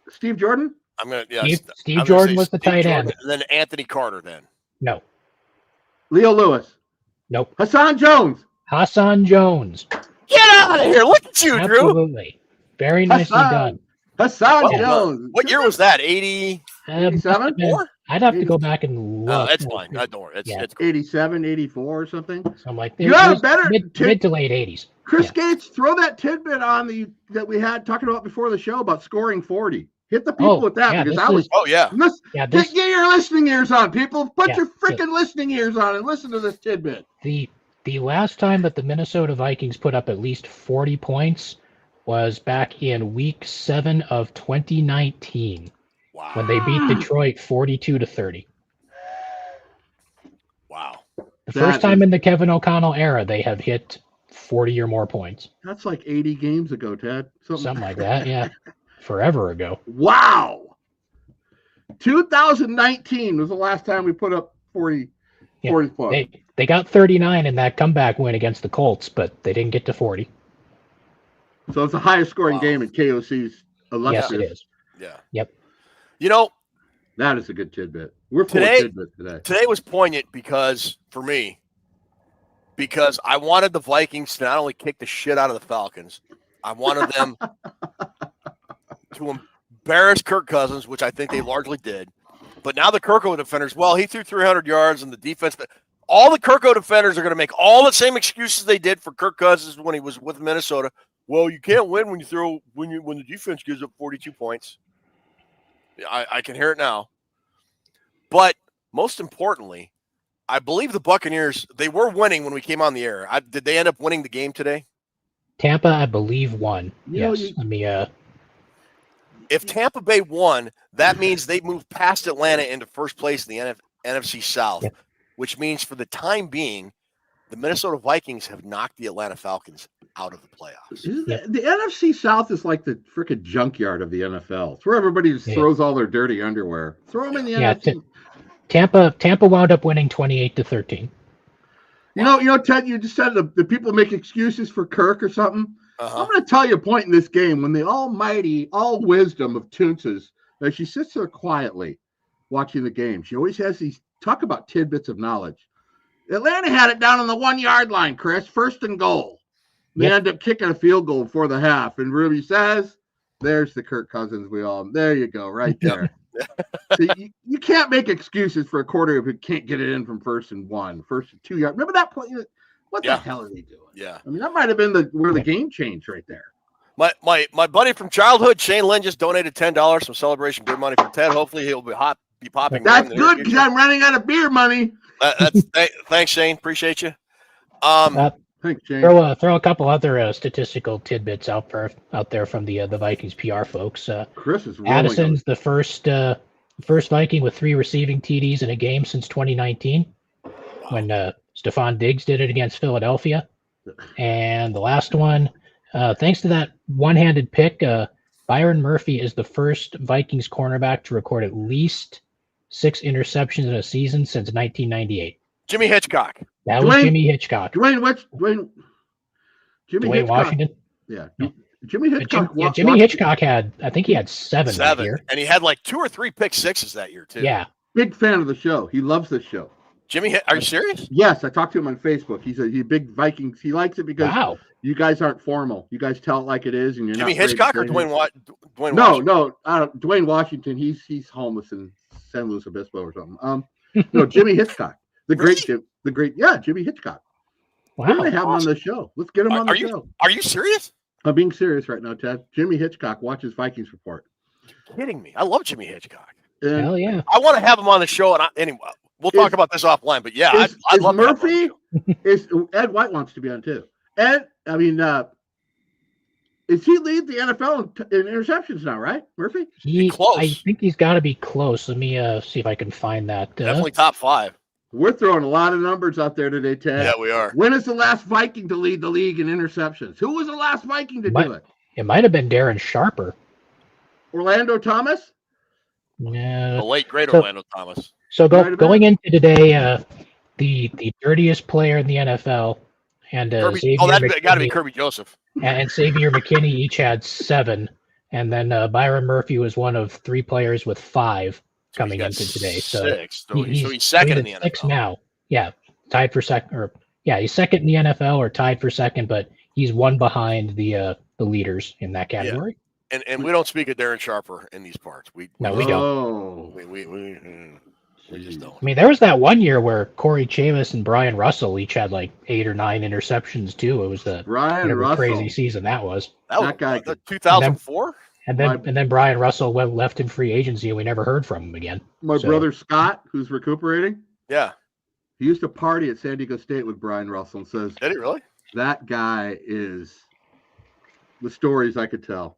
Steve Jordan. I'm going to Steve Jordan was the tight end. And then Anthony Carter. Then no. Leo Lewis. Nope. Hassan Jones. Get out of here! Look at you, Drew. Absolutely. Very nicely done. Hassan Jones. What year was that? 87? I'd have to go back and look. That's fine. Don't worry. It's 87, 84 or something. I'm like, you got a better mid to late 80s. Chris Gates, throw that tidbit on that we had talking about before the show about scoring 40. Hit the people with that, yeah, because this I was. is- Oh yeah. Get your listening ears on, people. Put Yeah, your freaking listening ears on and listen to this tidbit. The last time that the Minnesota Vikings put up at least 40 points was back in Week 7 of 2019 Wow. when they beat Detroit 42-30. Wow. The first That time is- in the Kevin O'Connell era they have hit 40 or more points. That's like 80 games ago, Ted. Something like that, yeah. Forever ago. Wow. 2019 was the last time we put up 40 Yeah, 40 plus. They got 39 in that comeback win against the Colts, but they didn't get to 40. So it's the highest scoring Wow. game in KOC's illustrious. Yes, it is. Yeah. Yep. You know, That is a good tidbit. We're full Today- of tidbits today. today was poignant because I wanted the Vikings to not only kick the shit out of the Falcons, I wanted them to embarrass Kirk Cousins, which I think they largely did. But now the Kirko defenders, well, he threw 300 yards and the defense, but all the Kirko defenders are going to make all the same excuses they did for Kirk Cousins when he was with Minnesota. Well, you can't win when the defense gives up 42 points. I can hear it now. But most importantly, I believe the Buccaneers, they were winning when we came on the air. Did they end up winning the game today? Tampa, I believe, won. You Yes. Let me If Tampa Bay won, that means they moved past Atlanta into first place in the NFC South, Yep. which means for the time being, the Minnesota Vikings have knocked the Atlanta Falcons out of the playoffs. The NFC South is like the freaking junkyard of the NFL. It's where everybody just throws all their dirty underwear. Throw them in the NFC. Tampa wound up winning 28-13. You know, Ted, you just said the people make excuses for Kirk or something. Uh-huh. I'm going to tell you a point in this game when the almighty, all wisdom of Toonces, as she sits there quietly watching the game, she always has these talk about tidbits of knowledge. Atlanta had it down on the 1 yard line, Chris, 1st and goal. They end up kicking a field goal before the half. And Ruby says, there's the Kirk Cousins there you go, right there. So you can't make excuses for a quarter who can't get it in from 1st and 1, 1st and 2 yards. Remember that play? What the hell are they doing? Yeah. I mean, that might have been where the game changed right there. My buddy from childhood, Shane Lynn, just donated $10 from Celebration Beer Money for Ted. Hopefully he'll be popping. That's good because I'm running out of beer money. Thanks, Shane. Appreciate you. Thanks, Shane. Throw a couple other statistical tidbits out there from the Vikings PR folks. Chris is rolling. Addison's the first Viking with 3 receiving TDs in a game since 2019, when Stephon Diggs did it against Philadelphia. And the last one, thanks to that one-handed pick, Byron Murphy is the first Vikings cornerback to record at least 6 interceptions in a season since 1998. Jimmy Hitchcock. That was Jimmy Hitchcock. Dwayne Hitchcock. Washington. Yeah. Jimmy Hitchcock. Jimmy Hitchcock had, I think he had 7 that year. And he had like 2 or 3 pick sixes that year, too. Yeah. Big fan of the show. He loves this show. Jimmy, are you serious? Yes, I talked to him on Facebook. He's a big Vikings. He likes it because you guys aren't formal. You guys tell it like it is, and you're Jimmy not. Hitchcock or Dwayne Washington? No, Dwayne Washington. He's homeless in San Luis Obispo or something. No, Jimmy Hitchcock, the great Jimmy Hitchcock. Wow. We're gonna have him on the show. Let's get him on the show. Are you serious? I'm being serious right now, Ted. Jimmy Hitchcock watches Vikings Report. You're kidding me. I love Jimmy Hitchcock. Hell yeah. I want to have him on the show, and anyway, we'll talk about this offline. But yeah, I'd love Murphy. Ed White wants to be on too. Ed, I mean, is he lead the NFL in interceptions now? Right, Murphy? Close. I think he's got to be close. Let me see if I can find that. Definitely top 5. We're throwing a lot of numbers out there today, Ted. Yeah, we are. When is the last Viking to lead the league in interceptions? Who was the last Viking to do it? It might have been Darren Sharper. Orlando Thomas? Yeah. The late, great Orlando Thomas. So going into today, the dirtiest player in the NFL and that got to be Kirby Joseph. And Xavier McKinney each had 7. And then Byron Murphy was one of 3 players with 5 coming into today. 6. So he's second in the NFL. 6 now. Yeah, tied for second. He's second in the NFL or tied for second, but he's 1 behind the leaders in that category. Yeah. And we don't speak of Darren Sharper in these parts. We don't. We just don't. I mean, there was that one year where Corey Chavis and Brian Russell each had like 8 or 9 interceptions too. It was the crazy season that was. That guy, 2004. And then Brian Russell left in free agency, and we never heard from him again. My brother Scott, who's recuperating, Yeah. he used to party at San Diego State with Brian Russell and says, Did he really? that guy is the stories I could tell.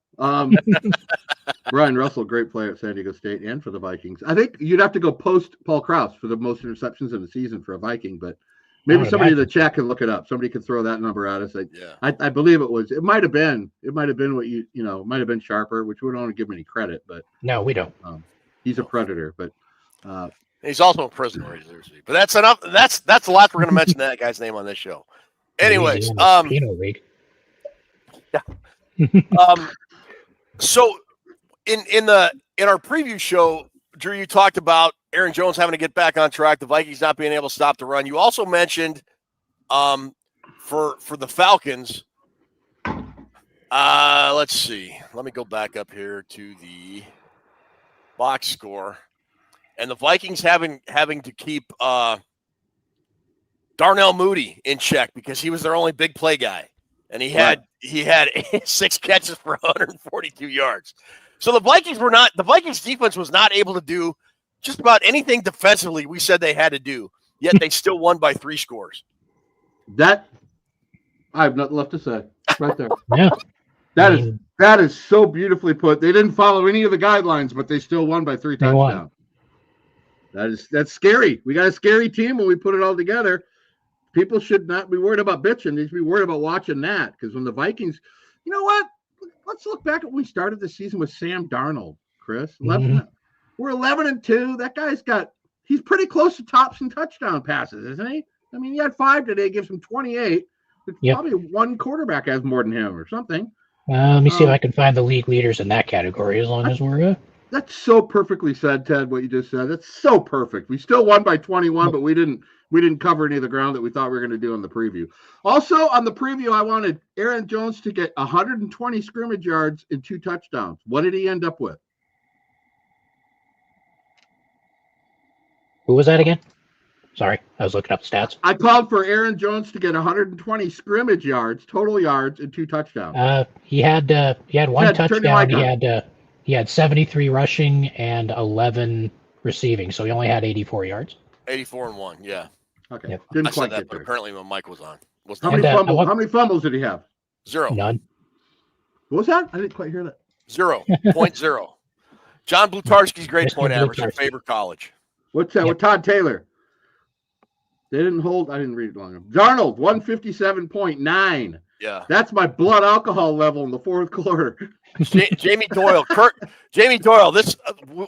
Brian Russell, great player at San Diego State and for the Vikings. I think you'd have to go post Paul Krause for the most interceptions in the season for a Viking, but maybe somebody in the chat can look it up. Somebody can throw that number at us. I believe it might have been what it might have been Sharper, which we don't want to give him any credit, but no, we don't. He's a predator, but he's also a prisoner. But that's enough. That's the last we're going to mention that guy's name on this show. Anyways, so in our preview show, Drew, you talked about Aaron Jones having to get back on track, the Vikings not being able to stop the run. You also mentioned for the Falcons. Let's see. Let me go back up here to the box score, and the Vikings having to keep Darnell Mooney in check because he was their only big play guy, and he had 6 catches for 142 yards. So the Vikings defense was not able to do just about anything defensively we said they had to do, yet they still won by 3 scores. That I have nothing left to say. Right there. Yeah. That is so beautifully put. They didn't follow any of the guidelines, but they still won by 3 touchdowns. That's scary. We got a scary team when we put it all together. People should not be worried about bitching. They should be worried about watching that. Because when the Vikings, you know what? Let's look back at when we started the season with Sam Darnold, Chris. We're 11-2. That guy's he's pretty close to tops and touchdown passes, isn't he? I mean, he had 5 today, gives him 28. Probably one quarterback has more than him or something. Let me see if I can find the league leaders in that category as long as we're That's so perfectly said, Ted, what you just said. That's so perfect. We still won by 21, but we didn't cover any of the ground that we thought we were going to do in the preview. Also, on the preview, I wanted Aaron Jones to get 120 scrimmage yards and 2 touchdowns. What did he end up with? Who was that again? Sorry, I was looking up the stats. I called for Aaron Jones to get 120 scrimmage yards, total yards, and 2 touchdowns. He had 1 touchdown. He had 73 rushing and 11 receiving, so he only had 84 yards. 84 and 1, yeah. Okay. Yep. Didn't I quite said that, get but there. apparently when Mike was on. How many fumbles did he have? 0. None. What was that? I didn't quite hear that. 0.0. John Blutarski's grade Mr. point average in Blutarski. Faber College. What's that? Yep. With Todd Taylor. They didn't hold. I didn't read it long enough. Darnold, 157.9. Yeah. That's my blood alcohol level in the 4th quarter. Jamie Doyle. Jamie Doyle. This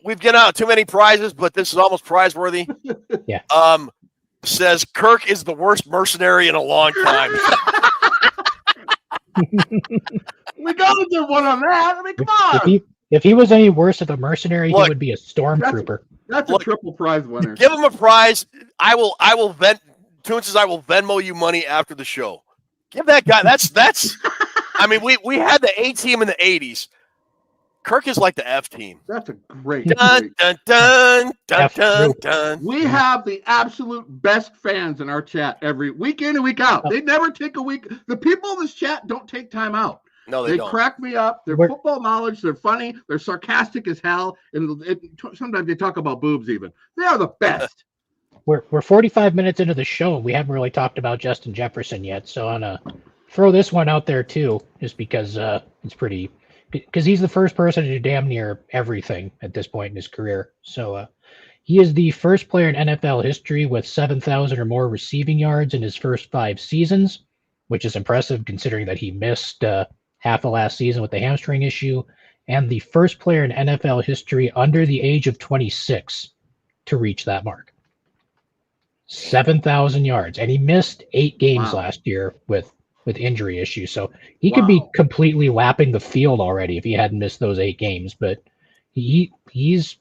we've given out too many prizes, but this is almost prize-worthy. Yeah. Says Kirk is the worst mercenary in a long time. We gotta do one on that. I mean, come on. If he was any worse of a mercenary, he would be a stormtrooper. That's a triple prize winner. Give him a prize. I will Toon says I will Venmo you money after the show. Give that guy. That's. I mean, we had the A team in the 80s. Kirk is like the F team. That's a great. Dun, dun, dun, dun, dun, dun. We have the absolute best fans in our chat every week in and week out. They never take a week. The people in this chat don't take time out. No, they don't. crack me up. They're football knowledge. They're funny. They're sarcastic as hell. And sometimes they talk about boobs even. They are the best. We're 45 minutes into the show, and we haven't really talked about Justin Jefferson yet. So I'm going to throw this one out there, too, just because it's pretty – because he's the first person to do damn near everything at this point in his career. So he is the first player in NFL history with 7,000 or more receiving yards in his first 5 seasons, which is impressive considering that he missed half of last season with the hamstring issue, and the first player in NFL history under the age of 26 to reach that mark. 7,000 yards. And he missed 8 games last year with injury issues. So he could be completely lapping the field already if he hadn't missed those 8 games. But it's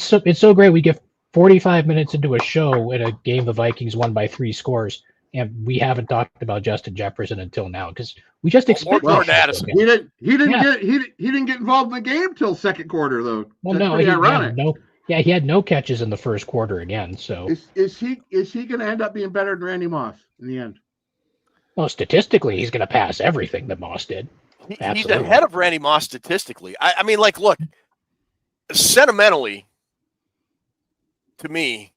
so great. We get 45 minutes into a show in a game the Vikings won by 3 scores, and we haven't talked about Justin Jefferson until now because we just expect He didn't get involved in the game till 2nd quarter though. Well, no, he had no catches in the 1st quarter again. So is he going to end up being better than Randy Moss in the end? Well, statistically, he's going to pass everything that Moss did. He's ahead of Randy Moss statistically. I mean, like, look, sentimentally, to me,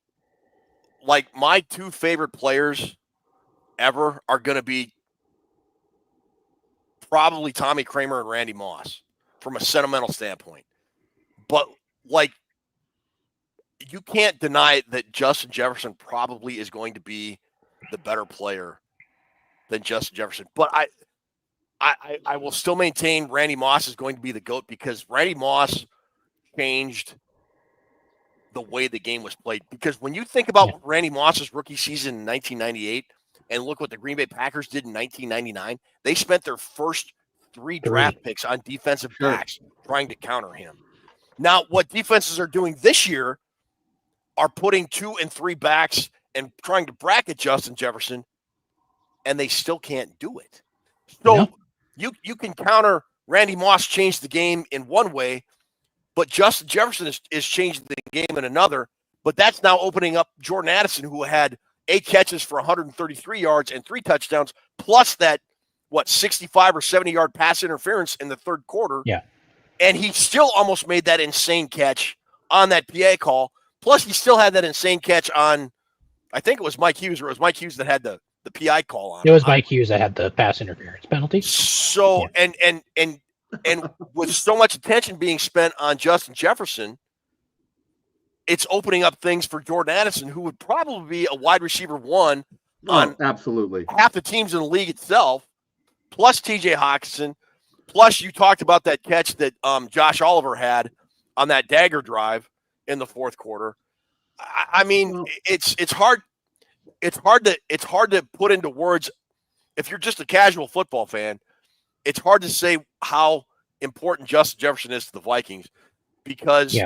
like, my two favorite players ever are going to be probably Tommy Kramer and Randy Moss from a sentimental standpoint. But, like, you can't deny that Justin Jefferson probably is going to be the better player than Justin Jefferson. But I will still maintain Randy Moss is going to be the GOAT because Randy Moss changed the way the game was played. Because when you think about Randy Moss's rookie season in 1998 and look what the Green Bay Packers did in 1999, they spent their first three draft picks on defensive backs trying to counter him. Now, what defenses are doing this year are putting 2 and 3 backs and trying to bracket Justin Jefferson, and they still can't do it. So you can counter Randy Moss changed the game in one way, but Justin Jefferson is changing the game in another. But that's now opening up Jordan Addison, who had 8 catches for 133 yards and 3 touchdowns, plus that, 65 or 70-yard pass interference in the third quarter. Yeah. And he still almost made that insane catch on that PA call. Plus, he still had that insane catch on, I think it was Mike Hughes, or it was Mike Hughes that had the PI call on. It was Mike Hughes that had the pass interference penalty. So, and with so much attention being spent on Justin Jefferson, it's opening up things for Jordan Addison, who would probably be a wide receiver 1 on absolutely half the teams in the league itself, plus TJ Hawkinson, plus you talked about that catch that Josh Oliver had on that dagger drive in the fourth quarter. I mean, it's hard to put into words. If you're just a casual football fan, it's hard to say how important Justin Jefferson is to the Vikings because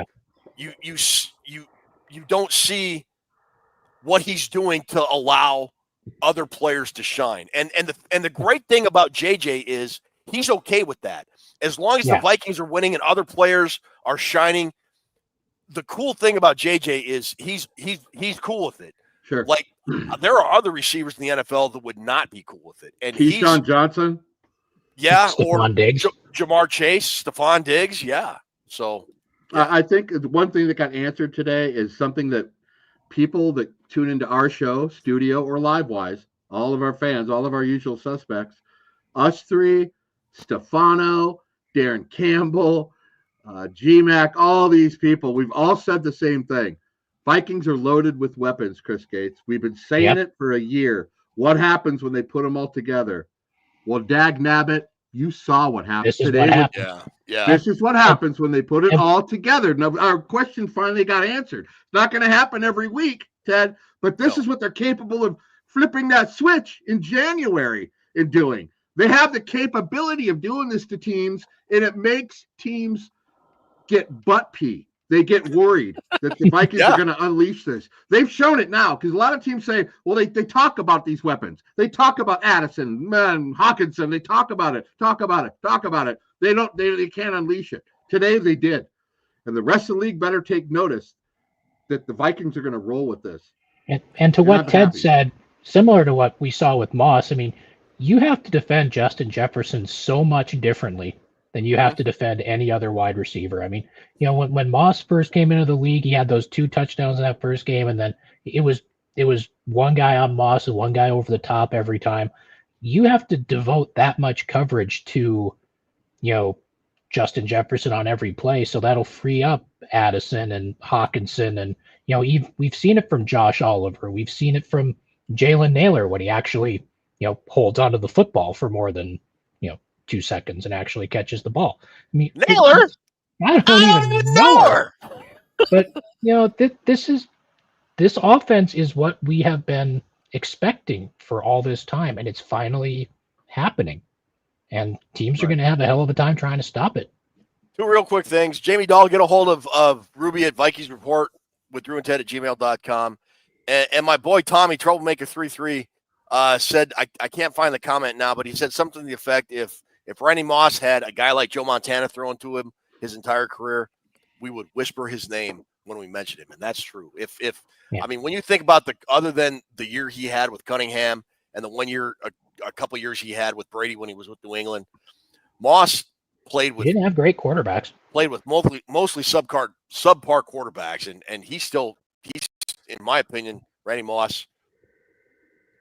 you don't see what he's doing to allow other players to shine. And the great thing about JJ is he's okay with that. As long as the Vikings are winning and other players are shining, the cool thing about JJ is he's cool with it. Sure. Like there are other receivers in the NFL that would not be cool with it. And Keyshawn Johnson. Yeah, Stephon Diggs. Jamar Chase, Stephon Diggs, yeah. So I think the one thing that got answered today is something that people that tune into our show, studio or live-wise, all of our fans, all of our usual suspects, us three, Stefano, Darren Campbell, GMAC, all these people, we've all said the same thing. Vikings are loaded with weapons, Chris Gates. We've been saying it for a year. What happens when they put them all together? Well, dag nabbit, you saw what happened today. This is what happens when they put it all together. Now, our question finally got answered. It's not going to happen every week, Ted, but this is what they're capable of flipping that switch in January and doing. They have the capability of doing this to teams, and it makes teams get butt pee. They get worried that the Vikings are going to unleash this. They've shown it now because a lot of teams say, well, they talk about these weapons. They talk about Addison, Hawkinson. They talk about it. They can't unleash it. Today they did. And the rest of the league better take notice that the Vikings are going to roll with this. And to what Ted said, similar to what we saw with Moss, I mean, you have to defend Justin Jefferson so much differently than you have to defend any other wide receiver. I mean, when Moss first came into the league, he had those 2 touchdowns in that first game, and then it was one guy on Moss and one guy over the top every time. You have to devote that much coverage to, Justin Jefferson on every play, so that'll free up Addison and Hawkinson, and we've seen it from Josh Oliver, we've seen it from Jalen Naylor when he actually holds onto the football for more than 2 seconds and actually catches the ball. I mean, Naylor? I don't even know her. But this offense is what we have been expecting for all this time, and it's finally happening. And teams are going to have a hell of a time trying to stop it. 2 real quick things. Jamie Dahl, get a hold of Ruby at Vikings Report with Drew and Ted at gmail.com. And my boy Tommy, Troublemaker 33, said, I can't find the comment now, but he said something to the effect, if Randy Moss had a guy like Joe Montana thrown to him his entire career, we would whisper his name when we mentioned him. And that's true. I mean, when you think about other than the year he had with Cunningham and the 1 year, a couple years he had with Brady when he was with New England, Moss played He with didn't have great quarterbacks. mostly subpar quarterbacks, and he's in my opinion, Randy Moss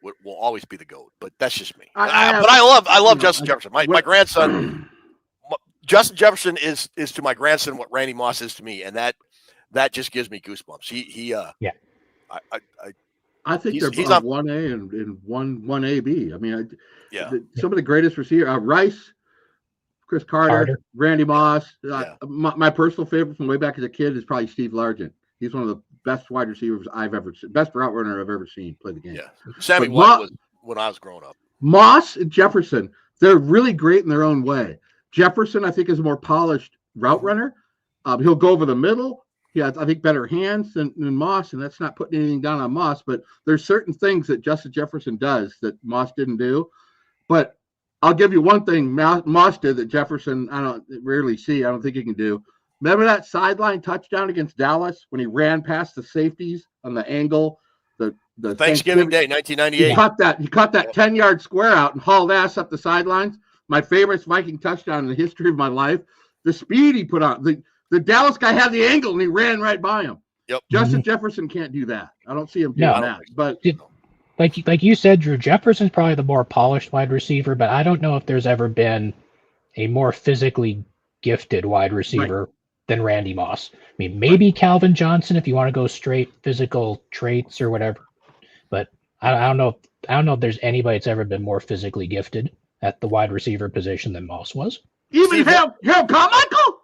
will always be the GOAT. But that's just me. But I love Justin Jefferson. My grandson, Justin Jefferson is to my grandson what Randy Moss is to me, and that just gives me goosebumps. I think he's on 1A and 1AB. I mean, some of the greatest receivers, Rice, Chris Carter, Randy Moss. My personal favorite from way back as a kid is probably Steve Largent. He's one of the best wide receivers I've ever seen, best route runner I've ever seen play the game. Yeah, Sammy White was when I was growing up. Moss and Jefferson, they're really great in their own way. Jefferson, I think, is a more polished route runner. He'll go over the middle. He has, I think, better hands than Moss, and that's not putting anything down on Moss, but there's certain things that Justin Jefferson does that Moss didn't do. But I'll give you one thing Moss did that Jefferson, I don't rarely see. I don't think he can do. Remember that sideline touchdown against Dallas when he ran past the safeties on the angle? The Thanksgiving Day, 1998. He caught that 10-yard square out and hauled ass up the sidelines. My favorite Viking touchdown in the history of my life. The speed he put on. The Dallas guy had the angle and he ran right by him. Yep. Justin Jefferson can't do that. I don't see him doing that. But like you said, Drew, Jefferson's probably the more polished wide receiver, but I don't know if there's ever been a more physically gifted wide receiver than Randy Moss. I mean, maybe Calvin Johnson if you want to go straight physical traits or whatever. But I don't know if there's anybody that's ever been more physically gifted at the wide receiver position than Moss was. Even Harold Carmichael?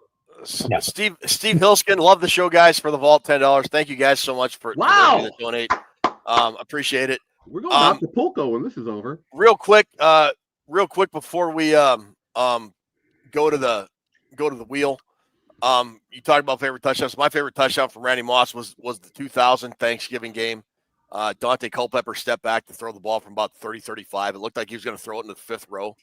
Yeah. Steve Hilskin, love the show, guys, for the vault $10. Thank you guys so much for donate. Appreciate it. We're going to Acapulco when this is over. Real quick before we go to the wheel. You talked about favorite touchdowns. My favorite touchdown from Randy Moss was the 2000 Thanksgiving game. Dante Culpepper stepped back to throw the ball from about 30-35. It looked like he was going to throw it into the fifth row.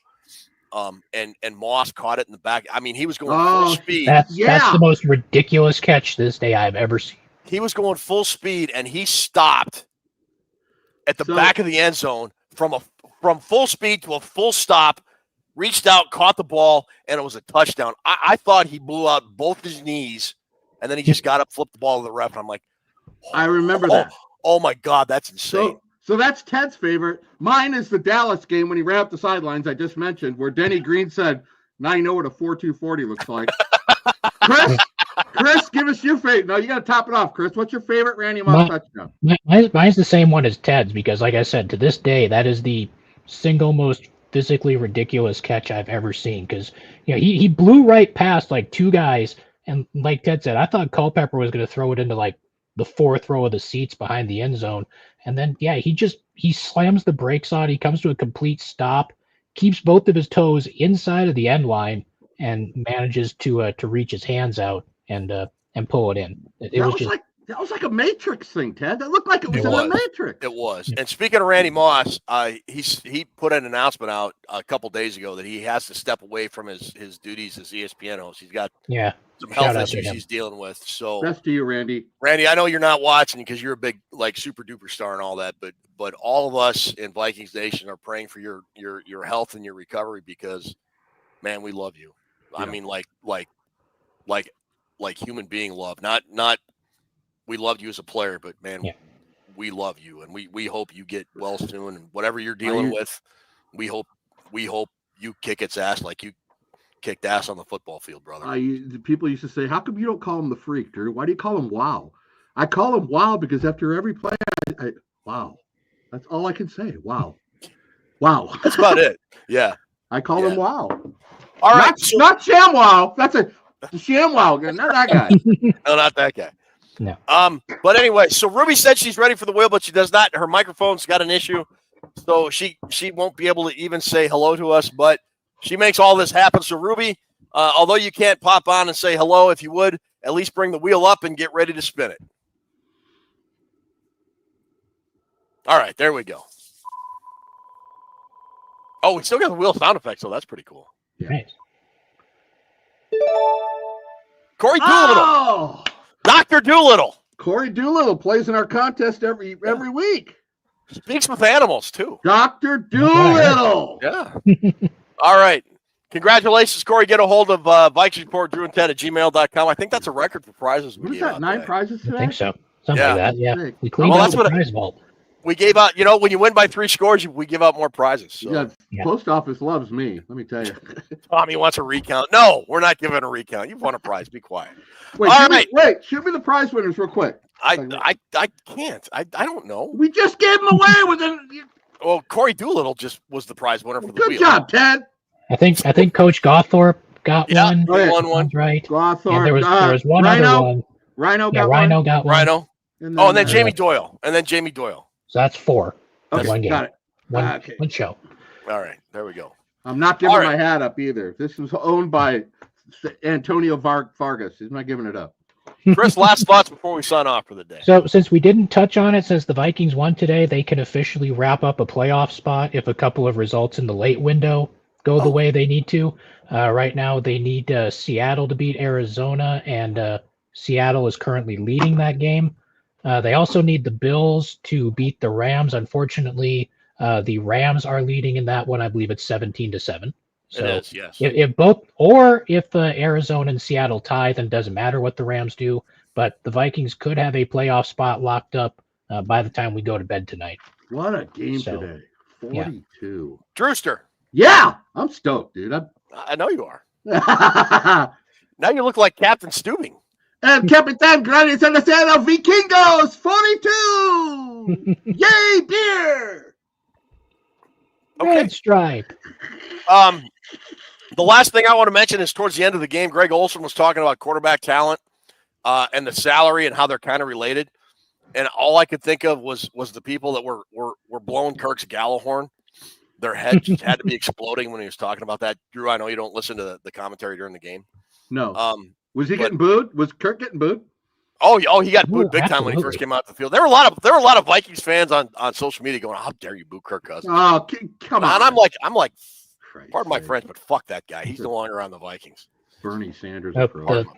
And Moss caught it in the back. I mean, he was going full speed. That's the most ridiculous catch this day I've ever seen. He was going full speed, and he stopped at the back of the end zone from full speed to a full stop, reached out, caught the ball, and it was a touchdown. I thought he blew out both his knees, and then he just got up, flipped the ball to the ref, and I'm like, I remember that. Oh, my God, that's insane. So that's Ted's favorite. Mine is the Dallas game when he ran up the sidelines I just mentioned, where Denny Green said, now you know what a 4.240 looks like. Chris, give us your favorite. No, you got to top it off, Chris. What's your favorite Randy Moss touchdown? Mine's the same one as Ted's because, like I said, to this day, that is the single most physically ridiculous catch I've ever seen because he blew right past like two guys, and like Ted said, I thought Culpepper was going to throw it into like the fourth row of the seats behind the end zone. And then, he slams the brakes on. He comes to a complete stop, keeps both of his toes inside of the end line, and manages to reach his hands out and pull it in. That was like a Matrix thing, Ted. That looked like it was in a Matrix. It was. And speaking of Randy Moss, he put an announcement out a couple days ago that he has to step away from his duties as ESPN host. He's got some health issues he's dealing with. So best to you, Randy. Randy, I know you're not watching because you're a big super duper star and all that, but all of us in Vikings Nation are praying for your health and your recovery because, man, we love you. Yeah. I mean, like human being love, not. We loved you as a player, but man, we love you, and we hope you get well soon. And whatever you're dealing with, we hope you kick its ass like you kicked ass on the football field, brother. People used to say, "How come you don't call him the Freak, Drew? Why do you call him Wow?" I call him Wow because after every play, I wow. That's all I can say. Wow. That's about it. Yeah. I call him Wow. All right, not ShamWow. That's a ShamWow. Not that guy. No, not that guy. No. But anyway, so Ruby said she's ready for the wheel, but she does not. Her microphone's got an issue, so she won't be able to even say hello to us. But she makes all this happen. So Ruby, although you can't pop on and say hello, if you would, at least bring the wheel up and get ready to spin it. All right, there we go. Oh, we still got the wheel sound effect, so that's pretty cool. Nice. Corey Doolittle. Dr. Doolittle. Corey Doolittle plays in our contest every week. Speaks with animals, too. Dr. Doolittle. Yeah. All right. Congratulations, Corey. Get a hold of Vikings Report, Drew and Ted at gmail.com. I think that's a record for prizes. What is that? 9 prizes today? I think so. Something like that. Yeah. Sick. We cleaned out the prize vault. We gave out, when you win by 3 scores, we give out more prizes. So. Yeah, post office loves me. Let me tell you. Tommy wants a recount. No, we're not giving a recount. You've won a prize. Be quiet. Wait, shoot me the prize winners real quick. I can't. I don't know. We just gave them away within. Well, Corey Doolittle just was the prize winner for the Good wheel. job, Ted. I think Coach Gothorpe got one. He won one. Right. Gothorpe. And there was one Rhino. other one. Rhino got one. Rhino. And then Jamie Doyle. So that's 4. Okay, one game. got it. One show. All right, there we go. I'm not giving my hat up either. This was owned by Antonio Vargas. He's not giving it up. Chris, last thoughts before we sign off for the day. So since we didn't touch on it, since the Vikings won today, they can officially wrap up a playoff spot if a couple of results in the late window go the way they need to. Right now, they need Seattle to beat Arizona, and Seattle is currently leading that game. They also need the Bills to beat the Rams. Unfortunately, the Rams are leading in that one. I believe it's 17-7. So it is, yes. If Arizona and Seattle tie, then it doesn't matter what the Rams do. But the Vikings could have a playoff spot locked up by the time we go to bed tonight. What a game today. 42. Yeah. Drewster. Yeah, I'm stoked, dude. I know you are. Now you look like Captain Stubing. El Capitan Grandes en la Sierra Vikingos 42. Yay, beer. Okay. Red stripe. The last thing I want to mention is towards the end of the game, Greg Olson was talking about quarterback talent and the salary and how they're kind of related. And all I could think of was the people that were blowing Kirk's Gallahorn. Their head just had to be exploding when he was talking about that. Drew, I know you don't listen to the commentary during the game. No. Was he getting booed? Was Kirk getting booed? Oh, he got booed big time when he first came out the field. There were a lot of Vikings fans on social media going, "How dare you boo Kirk Cousins?" Oh, come on! And I'm like, pardon my French, but fuck that guy. He's no longer on the Vikings. Bernie Sanders.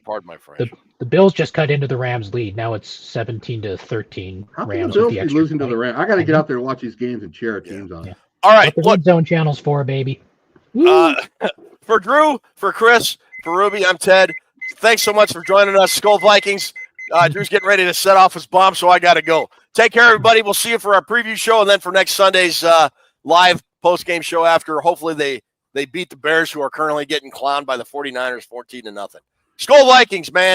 Pardon my French. The Bills just cut into the Rams' lead. Now it's 17-13. How can Rams the Bills be losing to the Rams? I got to get out there and watch these games and cheer our teams on. Yeah. All right, what the Red Zone channel's for, baby. For Drew, for Chris, for Ruby, I'm Ted. Thanks so much for joining us, Skull Vikings. Drew's getting ready to set off his bomb, so I got to go. Take care, everybody. We'll see you for our preview show, and then for next Sunday's live post-game show after. Hopefully they beat the Bears, who are currently getting clowned by the 49ers 14-0. Skull Vikings, man.